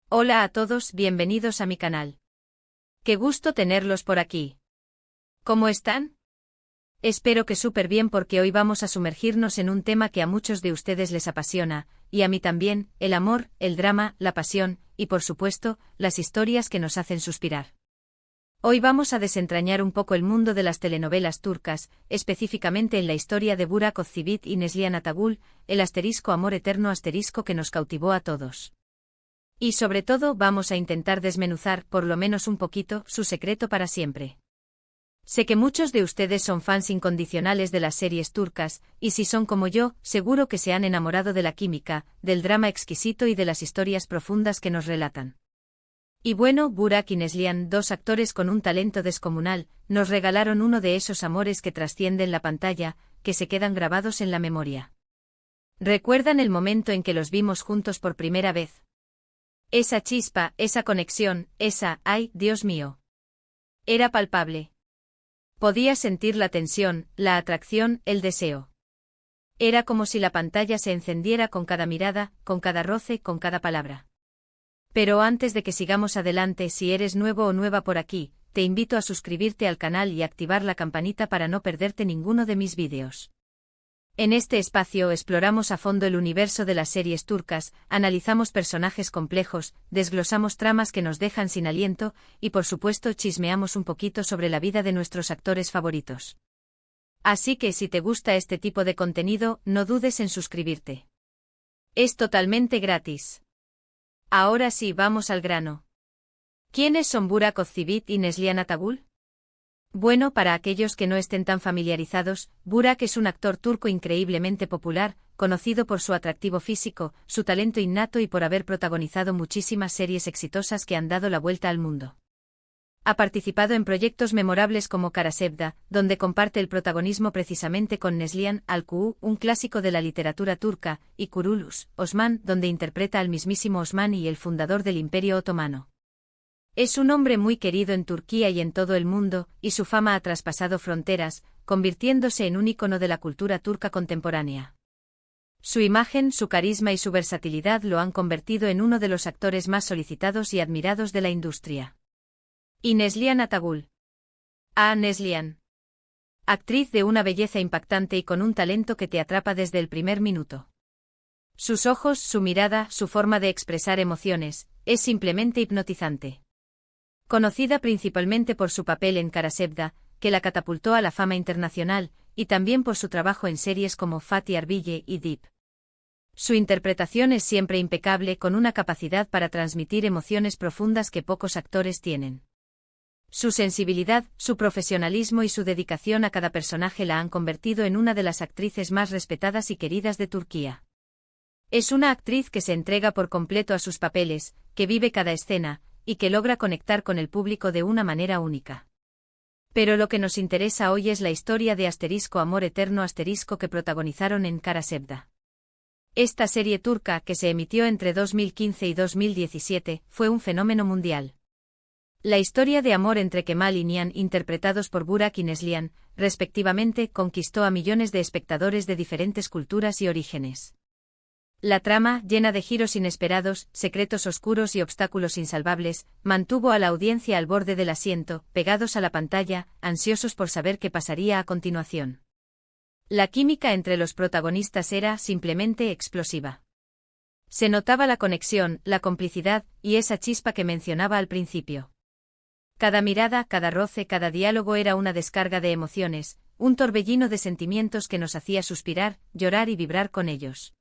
Hola a todos, bienvenidos a mi canal. Qué gusto tenerlos por aquí. ¿Cómo están? Espero que súper bien porque hoy vamos a sumergirnos en un tema que a muchos de ustedes les apasiona, y a mí también, el amor, el drama, la pasión, y por supuesto, las historias que nos hacen suspirar. Hoy vamos a desentrañar un poco el mundo de las telenovelas turcas, específicamente en la historia de Burak Özçivit y Neslihan Atagül, el amor eterno que nos cautivó a todos. Y sobre todo vamos a intentar desmenuzar, por lo menos un poquito, su secreto para siempre. Sé que muchos de ustedes son fans incondicionales de las series turcas, y si son como yo, seguro que se han enamorado de la química, del drama exquisito y de las historias profundas que nos relatan. Y bueno, Burak y Neslihan, dos actores con un talento descomunal, nos regalaron uno de esos amores que trascienden la pantalla, que se quedan grabados en la memoria. ¿Recuerdan el momento en que los vimos juntos por primera vez? Esa chispa, esa conexión, ¡ay, Dios mío! Era palpable. Podías sentir la tensión, la atracción, el deseo. Era como si la pantalla se encendiera con cada mirada, con cada roce, con cada palabra. Pero antes de que sigamos adelante, si eres nuevo o nueva por aquí, te invito a suscribirte al canal y activar la campanita para no perderte ninguno de mis vídeos. En este espacio exploramos a fondo el universo de las series turcas, analizamos personajes complejos, desglosamos tramas que nos dejan sin aliento, y por supuesto chismeamos un poquito sobre la vida de nuestros actores favoritos. Así que si te gusta este tipo de contenido, no dudes en suscribirte. Es totalmente gratis. Ahora sí, vamos al grano. ¿Quiénes son Burak Özçivit y Neslihan Atagül? Bueno, para aquellos que no estén tan familiarizados, Burak es un actor turco increíblemente popular, conocido por su atractivo físico, su talento innato y por haber protagonizado muchísimas series exitosas que han dado la vuelta al mundo. Ha participado en proyectos memorables como Kara Sevda, donde comparte el protagonismo precisamente con Neslihan Atagül, un clásico de la literatura turca, y Kurtuluş, Osman, donde interpreta al mismísimo Osman y el fundador del Imperio Otomano. Es un hombre muy querido en Turquía y en todo el mundo, y su fama ha traspasado fronteras, convirtiéndose en un ícono de la cultura turca contemporánea. Su imagen, su carisma y su versatilidad lo han convertido en uno de los actores más solicitados y admirados de la industria. Y Neslihan Atagül. Neslihan. Actriz de una belleza impactante y con un talento que te atrapa desde el primer minuto. Sus ojos, su mirada, su forma de expresar emociones, es simplemente hipnotizante. Conocida principalmente por su papel en Kara Sevda, que la catapultó a la fama internacional, y también por su trabajo en series como Fatih Arville y Deep. Su interpretación es siempre impecable, con una capacidad para transmitir emociones profundas que pocos actores tienen. Su sensibilidad, su profesionalismo y su dedicación a cada personaje la han convertido en una de las actrices más respetadas y queridas de Turquía. Es una actriz que se entrega por completo a sus papeles, que vive cada escena, y que logra conectar con el público de una manera única. Pero lo que nos interesa hoy es la historia de amor eterno que protagonizaron en Kara Sevda. Esta serie turca, que se emitió entre 2015 y 2017, fue un fenómeno mundial. La historia de amor entre Kemal y Nihan, interpretados por Burak y Neslihan, respectivamente, conquistó a millones de espectadores de diferentes culturas y orígenes. La trama, llena de giros inesperados, secretos oscuros y obstáculos insalvables, mantuvo a la audiencia al borde del asiento, pegados a la pantalla, ansiosos por saber qué pasaría a continuación. La química entre los protagonistas era simplemente explosiva. Se notaba la conexión, la complicidad, y esa chispa que mencionaba al principio. Cada mirada, cada roce, cada diálogo era una descarga de emociones, un torbellino de sentimientos que nos hacía suspirar, llorar y vibrar con ellos.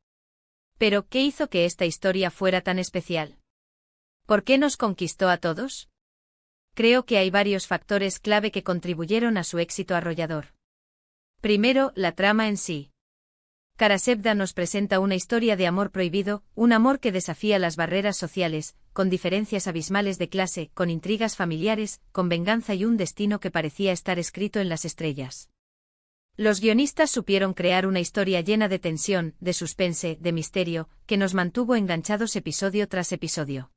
Pero, ¿qué hizo que esta historia fuera tan especial? ¿Por qué nos conquistó a todos? Creo que hay varios factores clave que contribuyeron a su éxito arrollador. Primero, la trama en sí. Kara Sevda nos presenta una historia de amor prohibido, un amor que desafía las barreras sociales, con diferencias abismales de clase, con intrigas familiares, con venganza y un destino que parecía estar escrito en las estrellas. Los guionistas supieron crear una historia llena de tensión, de suspense, de misterio, que nos mantuvo enganchados episodio tras episodio.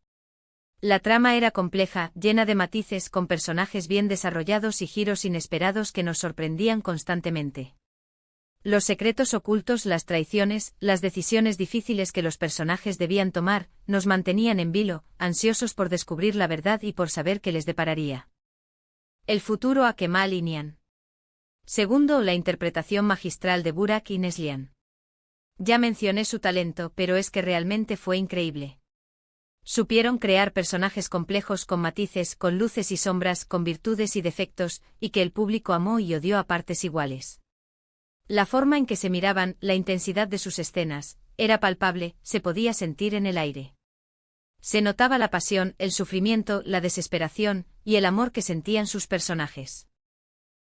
La trama era compleja, llena de matices, con personajes bien desarrollados y giros inesperados que nos sorprendían constantemente. Los secretos ocultos, las traiciones, las decisiones difíciles que los personajes debían tomar, nos mantenían en vilo, ansiosos por descubrir la verdad y por saber qué les depararía. El futuro a Kemal y Nihan. Segundo, la interpretación magistral de Burak y Neslihan. Ya mencioné su talento, pero es que realmente fue increíble. Supieron crear personajes complejos con matices, con luces y sombras, con virtudes y defectos, y que el público amó y odió a partes iguales. La forma en que se miraban, la intensidad de sus escenas, era palpable, se podía sentir en el aire. Se notaba la pasión, el sufrimiento, la desesperación, y el amor que sentían sus personajes.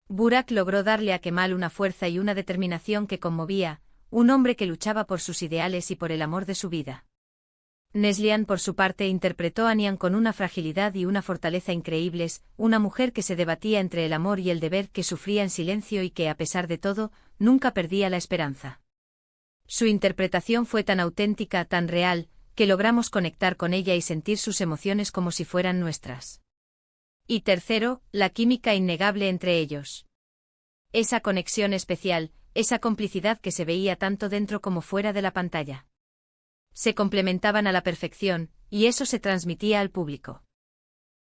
Burak logró darle a Kemal una fuerza y una determinación que conmovía, un hombre que luchaba por sus ideales y por el amor de su vida. Neslihan, por su parte, interpretó a Nihan con una fragilidad y una fortaleza increíbles, una mujer que se debatía entre el amor y el deber, que sufría en silencio y que, a pesar de todo, nunca perdía la esperanza. Su interpretación fue tan auténtica, tan real, que logramos conectar con ella y sentir sus emociones como si fueran nuestras. Y tercero, la química innegable entre ellos. Esa conexión especial, esa complicidad que se veía tanto dentro como fuera de la pantalla. Se complementaban a la perfección, y eso se transmitía al público.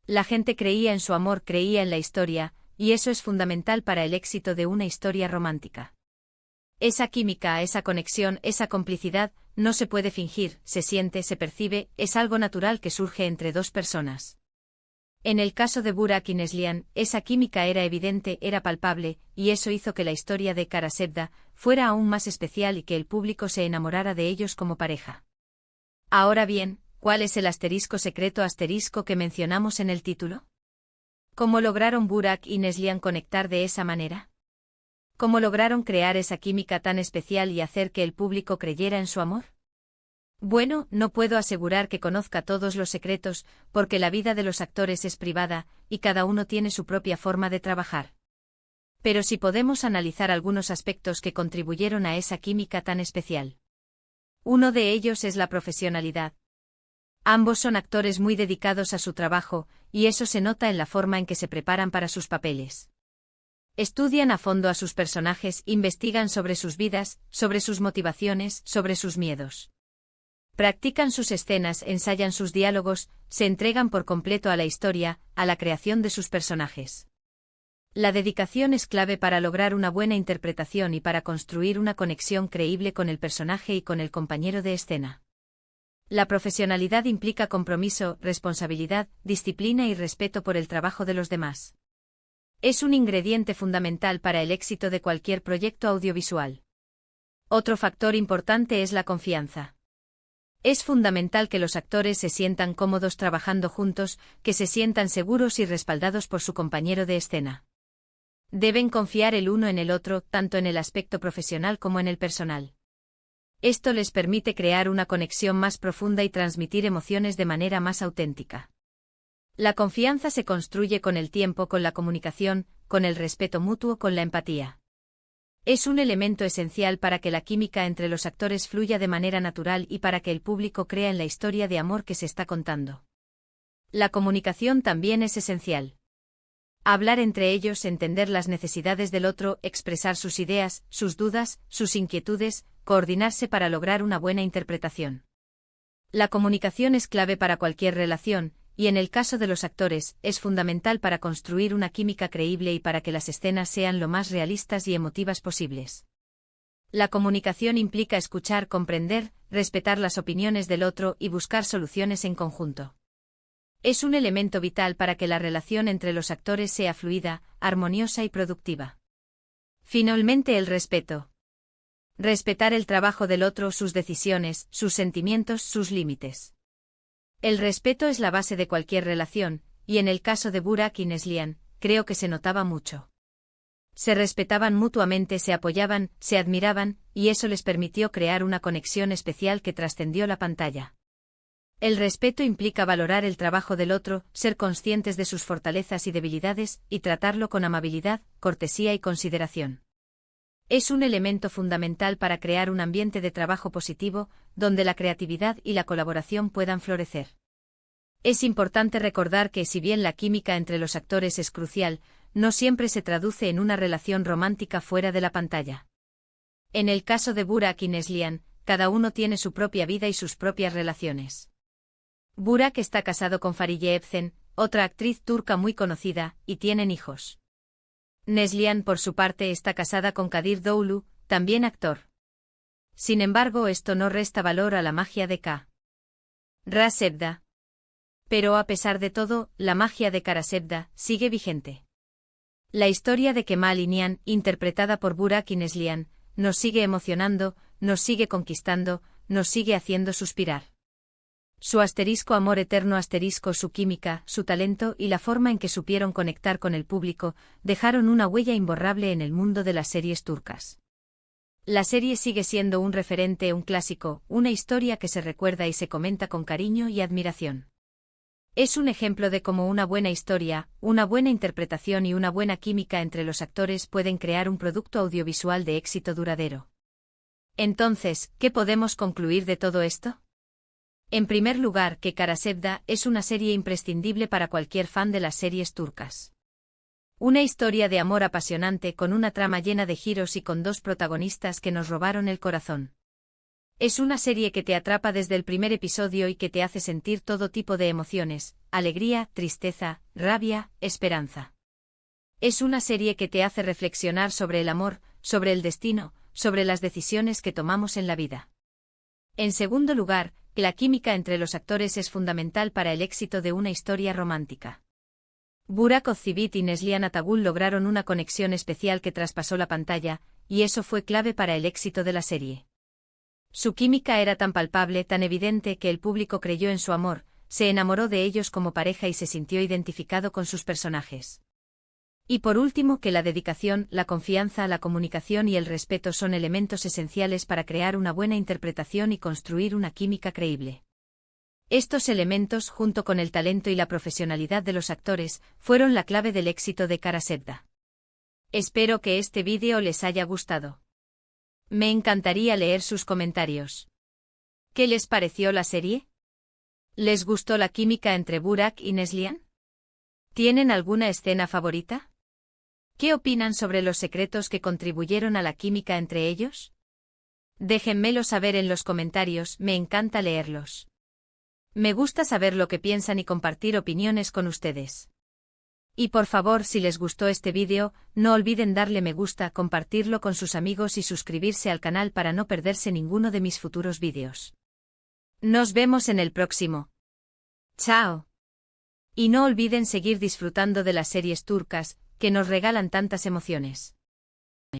La gente creía en su amor, creía en la historia, y eso es fundamental para el éxito de una historia romántica. Esa química, esa conexión, esa complicidad, no se puede fingir, se siente, se percibe, es algo natural que surge entre dos personas. En el caso de Burak y Neslihan, esa química era evidente, era palpable, y eso hizo que la historia de Kara Sevda fuera aún más especial y que el público se enamorara de ellos como pareja. Ahora bien, ¿cuál es el asterisco secreto asterisco que mencionamos en el título? ¿Cómo lograron Burak y Neslihan conectar de esa manera? ¿Cómo lograron crear esa química tan especial y hacer que el público creyera en su amor? Bueno, no puedo asegurar que conozca todos los secretos, porque la vida de los actores es privada, y cada uno tiene su propia forma de trabajar. Pero sí podemos analizar algunos aspectos que contribuyeron a esa química tan especial. Uno de ellos es la profesionalidad. Ambos son actores muy dedicados a su trabajo, y eso se nota en la forma en que se preparan para sus papeles. Estudian a fondo a sus personajes, investigan sobre sus vidas, sobre sus motivaciones, sobre sus miedos. Practican sus escenas, ensayan sus diálogos, se entregan por completo a la historia, a la creación de sus personajes. La dedicación es clave para lograr una buena interpretación y para construir una conexión creíble con el personaje y con el compañero de escena. La profesionalidad implica compromiso, responsabilidad, disciplina y respeto por el trabajo de los demás. Es un ingrediente fundamental para el éxito de cualquier proyecto audiovisual. Otro factor importante es la confianza. Es fundamental que los actores se sientan cómodos trabajando juntos, que se sientan seguros y respaldados por su compañero de escena. Deben confiar el uno en el otro, tanto en el aspecto profesional como en el personal. Esto les permite crear una conexión más profunda y transmitir emociones de manera más auténtica. La confianza se construye con el tiempo, con la comunicación, con el respeto mutuo, con la empatía. Es un elemento esencial para que la química entre los actores fluya de manera natural y para que el público crea en la historia de amor que se está contando. La comunicación también es esencial. Hablar entre ellos, entender las necesidades del otro, expresar sus ideas, sus dudas, sus inquietudes, coordinarse para lograr una buena interpretación. La comunicación es clave para cualquier relación, y en el caso de los actores, es fundamental para construir una química creíble y para que las escenas sean lo más realistas y emotivas posibles. La comunicación implica escuchar, comprender, respetar las opiniones del otro y buscar soluciones en conjunto. Es un elemento vital para que la relación entre los actores sea fluida, armoniosa y productiva. Finalmente, el respeto. Respetar el trabajo del otro, sus decisiones, sus sentimientos, sus límites. El respeto es la base de cualquier relación, y en el caso de Burak y Neslihan, creo que se notaba mucho. Se respetaban mutuamente, se apoyaban, se admiraban, y eso les permitió crear una conexión especial que trascendió la pantalla. El respeto implica valorar el trabajo del otro, ser conscientes de sus fortalezas y debilidades, y tratarlo con amabilidad, cortesía y consideración. Es un elemento fundamental para crear un ambiente de trabajo positivo, donde la creatividad y la colaboración puedan florecer. Es importante recordar que, si bien la química entre los actores es crucial, no siempre se traduce en una relación romántica fuera de la pantalla. En el caso de Burak y Neslihan, cada uno tiene su propia vida y sus propias relaciones. Burak está casado con Fariye Evcen, otra actriz turca muy conocida, y tienen hijos. Neslihan, por su parte, está casada con Kadir Doğulu, también actor. Sin embargo, esto no resta valor a la magia de Kara-Sevda. Pero a pesar de todo, la magia de Kara-Sevda sigue vigente. La historia de Kemal İnan, interpretada por Burak y Neslihan, nos sigue emocionando, nos sigue conquistando, nos sigue haciendo suspirar. Su amor eterno su química, su talento y la forma en que supieron conectar con el público, dejaron una huella imborrable en el mundo de las series turcas. La serie sigue siendo un referente, un clásico, una historia que se recuerda y se comenta con cariño y admiración. Es un ejemplo de cómo una buena historia, una buena interpretación y una buena química entre los actores pueden crear un producto audiovisual de éxito duradero. Entonces, ¿qué podemos concluir de todo esto? En primer lugar, que Kara-Sevda es una serie imprescindible para cualquier fan de las series turcas. Una historia de amor apasionante con una trama llena de giros y con dos protagonistas que nos robaron el corazón. Es una serie que te atrapa desde el primer episodio y que te hace sentir todo tipo de emociones, alegría, tristeza, rabia, esperanza. Es una serie que te hace reflexionar sobre el amor, sobre el destino, sobre las decisiones que tomamos en la vida. En segundo lugar, la química entre los actores es fundamental para el éxito de una historia romántica. Burak Özçivit y Neslihan Atagül lograron una conexión especial que traspasó la pantalla, y eso fue clave para el éxito de la serie. Su química era tan palpable, tan evidente que el público creyó en su amor, se enamoró de ellos como pareja y se sintió identificado con sus personajes. Y por último, que la dedicación, la confianza, la comunicación y el respeto son elementos esenciales para crear una buena interpretación y construir una química creíble. Estos elementos, junto con el talento y la profesionalidad de los actores, fueron la clave del éxito de Kara-Sevda. Espero que este vídeo les haya gustado. Me encantaría leer sus comentarios. ¿Qué les pareció la serie? ¿Les gustó la química entre Burak y Neslihan? ¿Tienen alguna escena favorita? ¿Qué opinan sobre los secretos que contribuyeron a la química entre ellos? Déjenmelo saber en los comentarios, me encanta leerlos. Me gusta saber lo que piensan y compartir opiniones con ustedes. Y por favor, si les gustó este vídeo, no olviden darle me gusta, compartirlo con sus amigos y suscribirse al canal para no perderse ninguno de mis futuros vídeos. Nos vemos en el próximo. ¡Chao! Y no olviden seguir disfrutando de las series turcas, que nos regalan tantas emociones.